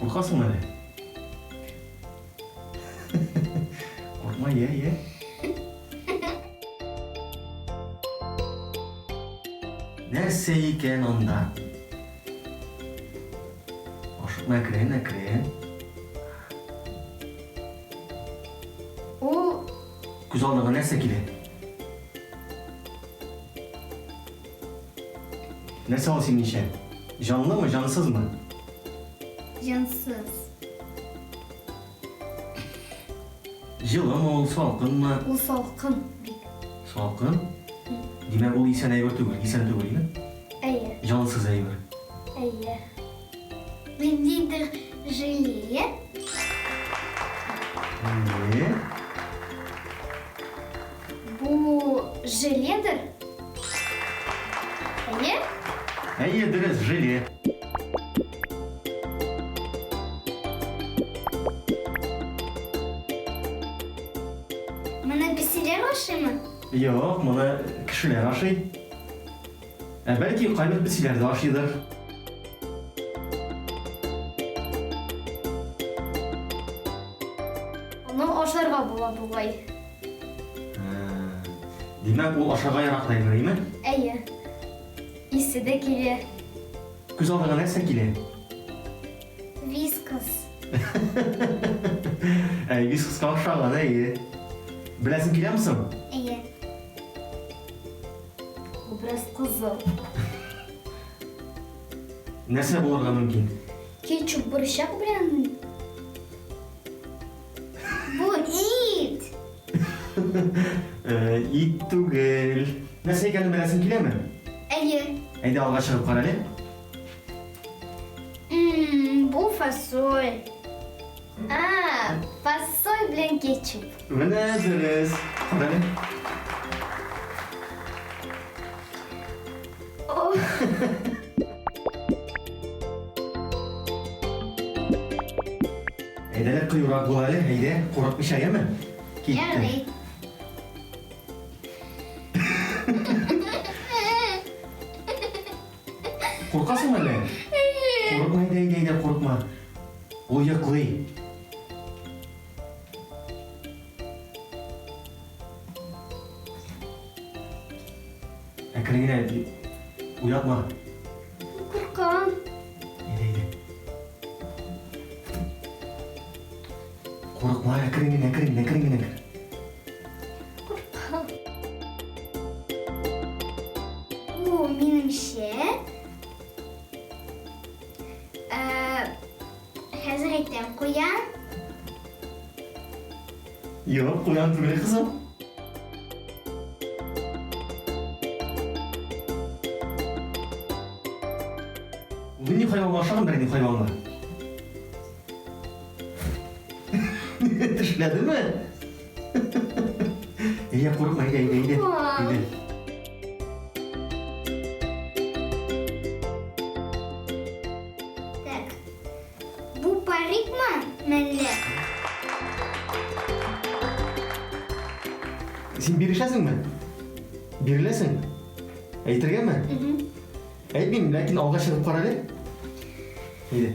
Қорқасың әлі? Қорқма, е. Нәрсә екен онда? Ашықма, әкірен. Ол... Күз алдыға нәрсә келе? Нәрсә ол сеніңше? Жанлы ма, жансыз ма? Жансыз. Жылы ма, ол салқын ма? Ол салқын. Салқын? Демек ол исен әйбір түгіл, ме? Әйе. Жансыз әйбір. Әйе. Бендейдір желе. Не? Бұл желедір. Әйе? Әйе, дұрыс, желе. Мұны бісілер ашай ма? Жоқ, мұны кішілер ашай. Бәлки қайбір бісілерді ашайдыр. Оны ашарға бола бұлай. Демек, ол ашаға ярақтайды, ме? Әйе. Исі де келе. Күз алдыға нәрсә келе? Вискас. Вискасқа ұқсаған, әйе. Біләсің келе мұсың? Әйе. Бұл біраз қызыл. Нәрсә болырға мүмкін? Кетчуп бұрышақ білән. Бұл ит. Ит түгел. Нәрсә екенін біләсің келе ме? Әйе. Әйде алға шығып қаралі. Бұл фасоль. Фасоль білән кетчуп. Міне дұрыс. Қаралі. Әйдәлер қиюрақ болалы, әйде, қорақпыш әйеме? Ярый. Қорқасың әлі? Қорқма, әйде, қорқма. Ол яқлый. Әкіріңіне ұятма. Қорқам. Әйде. Қорқма, әкіріңіне. Қорқам. Бұл меніңше Хәзіреттен қоян. Жоқ, қоян түгілі қызым. Бұл не хайванға шағын біріне хайванға? Түшіледі ме? Қорқма, әйде. Так, бұл парик ма? Мәлі. Сен берішесің ме? Берілесің? Әйтірге ме? Әйтмеймін, ләкин алға шығып қарады. Әйде.